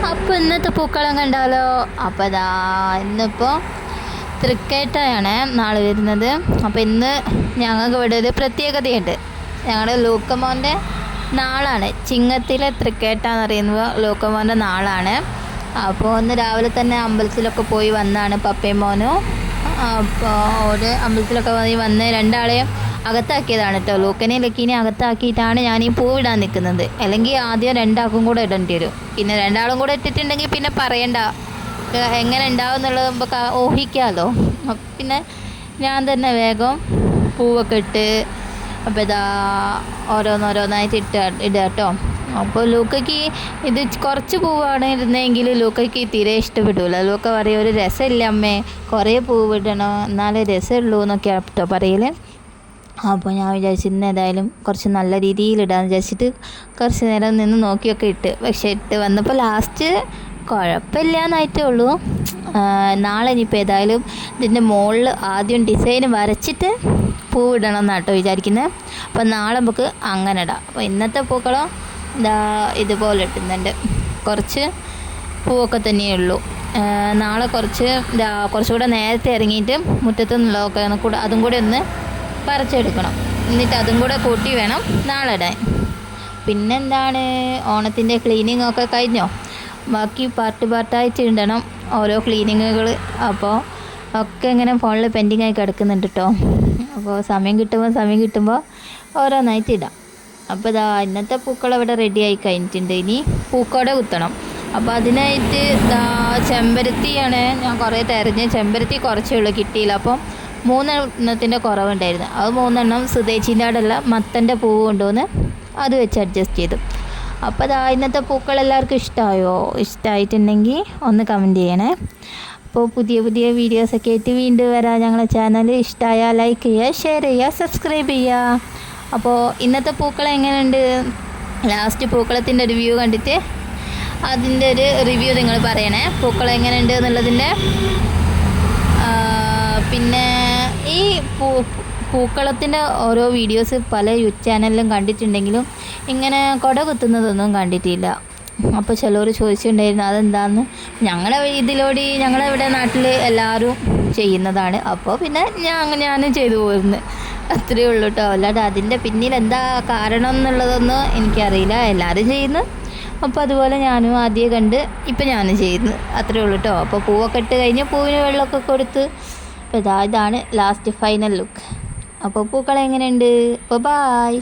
അപ്പോൾ ഇന്നത്തെ പൂക്കളം കണ്ടാലോ. അപ്പോൾ അതാ ഇന്നിപ്പോൾ തൃക്കേട്ടയാണ് നാളെ വരുന്നത്. അപ്പോൾ ഇന്ന് ഞങ്ങൾക്ക് ഇവിടെ ഒരു പ്രത്യേകതയുണ്ട്. ഞങ്ങളുടെ ലൂക്കമോൻ്റെ നാളാണ്. ചിങ്ങത്തിലെ തൃക്കേട്ട എന്ന് പറയുന്നത് ലൂക്കമോൻ്റെ നാളാണ്. അപ്പോൾ ഒന്ന് രാവിലെ തന്നെ അമ്പലത്തിലൊക്കെ പോയി വന്നാണ് പപ്പയും മോനും. അപ്പോൾ ഒരു അമ്പലത്തിലൊക്കെ പോയി വന്ന് രണ്ടാളെയും അകത്താക്കിയതാണ് കേട്ടോ. ലൂക്കനെ ലക്കീനെ അകത്താക്കിയിട്ടാണ് ഞാൻ ഈ പൂവിടാൻ നിൽക്കുന്നത്. അല്ലെങ്കിൽ ആദ്യം രണ്ടാൾക്കും കൂടെ ഇടേണ്ടി വരും. പിന്നെ രണ്ടാളും കൂടെ ഇട്ടിട്ടുണ്ടെങ്കിൽ പിന്നെ പറയണ്ട എങ്ങനെ ഉണ്ടാവും എന്നുള്ളത് നമുക്ക് ഊഹിക്കാമല്ലോ. പിന്നെ ഞാൻ തന്നെ വേഗം പൂവൊക്കെ ഇട്ട് അപ്പോൾ ഇതാ ഓരോന്നോരോന്നായിട്ട് ഇടുക കേട്ടോ. അപ്പോൾ ലൂക്കയ്ക്ക് ഇത് കുറച്ച് പൂവാണ് ഇരുന്നെങ്കിൽ ലൂക്കയ്ക്ക് തീരെ ഇഷ്ടപ്പെടില്ല. ലൂക്ക പറയും ഒരു രസമില്ല അമ്മേ, കുറേ പൂവ് ഇടണം എന്നാലേ രസമുള്ളൂ എന്നൊക്കെ കേട്ടോ പറയൽ. അപ്പോൾ ഞാൻ വിചാരിച്ചു ഇന്ന് ഏതായാലും കുറച്ച് നല്ല രീതിയിൽ ഇടാമെന്ന് വിചാരിച്ചിട്ട് കുറച്ച് നേരം നിന്ന് നോക്കിയൊക്കെ ഇട്ട്. പക്ഷേ ഇട്ട് വന്നപ്പോൾ ലാസ്റ്റ് കുഴപ്പമില്ല എന്നായിട്ടേ ഉള്ളൂ. നാളെ ഇനിയിപ്പോൾ ഏതായാലും ഇതിൻ്റെ മുകളിൽ ആദ്യം ഡിസൈൻ വരച്ചിട്ട് പൂവിടണം എന്നാട്ടോ വിചാരിക്കുന്നത്. അപ്പോൾ നാളെ നമുക്ക് അങ്ങനെ ഇടാം. അപ്പോൾ ഇന്നത്തെ പൂക്കളം ഇതുപോലെ ഇട്ടുന്നുണ്ട്. കുറച്ച് പൂവൊക്കെ തന്നെയുള്ളൂ. നാളെ കുറച്ചുകൂടെ നേരത്തെ ഇറങ്ങിയിട്ട് മുറ്റത്തു നിന്നുള്ളതൊക്കെ അതും കൂടെ ഒന്ന് പറിച്ചെടുക്കണം. എന്നിട്ട് അതും കൂടെ കൂട്ടി വേണം നാളെ ഇടാൻ. പിന്നെന്താണ്, ഓണത്തിൻ്റെ ക്ലീനിങ് ഒക്കെ കഴിഞ്ഞോ? ബാക്കി പാർട്ടായിട്ട് ഇടണം ഓരോ ക്ലീനിങ്ങുകൾ. അപ്പോൾ ഒക്കെ ഇങ്ങനെ ഫോണിൽ പെൻഡിങ് ആയി കിടക്കുന്നുണ്ട് കേട്ടോ. അപ്പോൾ സമയം കിട്ടുമ്പോൾ ഓരോന്നായിട്ട് ഇടാം. അപ്പോൾ ഇതാ ഇന്നത്തെ പൂക്കളം ഇവിടെ റെഡി ആയി കഴിഞ്ഞിട്ടുണ്ട്. ഇനി പൂക്കോട കുത്തണം. അപ്പോൾ അതിനായിട്ട് ചെമ്പരത്തിയാണ് ഞാൻ കുറേ തിരഞ്ഞ്. ചെമ്പരത്തി കുറച്ചേ ഉള്ളൂ, കിട്ടിയില്ല. അപ്പോൾ 3 എണ്ണത്തിൻ്റെ കുറവുണ്ടായിരുന്നു. അത് 3 എണ്ണം സുതേച്ചിൻ്റെ അവിടെയുള്ള മത്തൻ്റെ പൂവ് കൊണ്ടുവന്ന് അത് വെച്ച് അഡ്ജസ്റ്റ് ചെയ്തു. അപ്പോൾ അതാ ഇന്നത്തെ പൂക്കൾ എല്ലാവർക്കും ഇഷ്ടമായോ? ഇഷ്ടമായിട്ടുണ്ടെങ്കിൽ ഒന്ന് കമൻറ്റ് ചെയ്യണേ. അപ്പോൾ പുതിയ വീഡിയോസൊക്കെ ആയിട്ട് വീണ്ടും വരാം. ഞങ്ങളുടെ ചാനൽ ഇഷ്ടമായാൽ ലൈക്ക് ചെയ്യുക, ഷെയർ ചെയ്യുക, സബ്സ്ക്രൈബ് ചെയ്യുക. അപ്പോൾ ഇന്നത്തെ പൂക്കളം എങ്ങനെയുണ്ട്? ലാസ്റ്റ് പൂക്കളത്തിൻ്റെ ഒരു വ്യൂ കണ്ടിട്ട് അതിൻ്റെ ഒരു റിവ്യൂ നിങ്ങൾ പറയണേ, പൂക്കളം എങ്ങനെയുണ്ട് എന്നുള്ളതിൻ്റെ. പിന്നെ ഈ പൂക്കളത്തിൻ്റെ ഓരോ വീഡിയോസ് പല യൂട്യൂബ് ചാനലിലും കണ്ടിട്ടുണ്ടെങ്കിലും ഇങ്ങനെ കൊട കുത്തുന്നതൊന്നും കണ്ടിട്ടില്ല. അപ്പോൾ ചിലർ ചോദിച്ചിട്ടുണ്ടായിരുന്നു അതെന്താണെന്ന്. ഞങ്ങളെ ഇവിടെ നാട്ടിൽ എല്ലാവരും ചെയ്യുന്നതാണ്. അപ്പോൾ പിന്നെ ഞാനും ചെയ്തു പോയിരുന്നു, അത്രയേ ഉള്ളൂ കേട്ടോ. അല്ലാതെ അതിൻ്റെ പിന്നിൽ എന്താ കാരണം എന്നുള്ളതൊന്നും എനിക്കറിയില്ല. എല്ലാവരും ചെയ്യുന്നു. അപ്പോൾ അതുപോലെ ഞാനും ആദ്യം കണ്ട് ഇപ്പം ഞാനും ചെയ്യുന്നു, അത്രയേ ഉള്ളൂ കേട്ടോ. അപ്പോൾ പൂവൊക്കെ ഇട്ട് കഴിഞ്ഞ് പൂവിന് വെള്ളമൊക്കെ കൊടുത്ത് അപ്പോൾ ഇതാണ് ലാസ്റ്റ് ഫൈനൽ ലുക്ക്. അപ്പോൾ പൂക്കൾ എങ്ങനെയുണ്ട്? അപ്പോൾ ബായ്.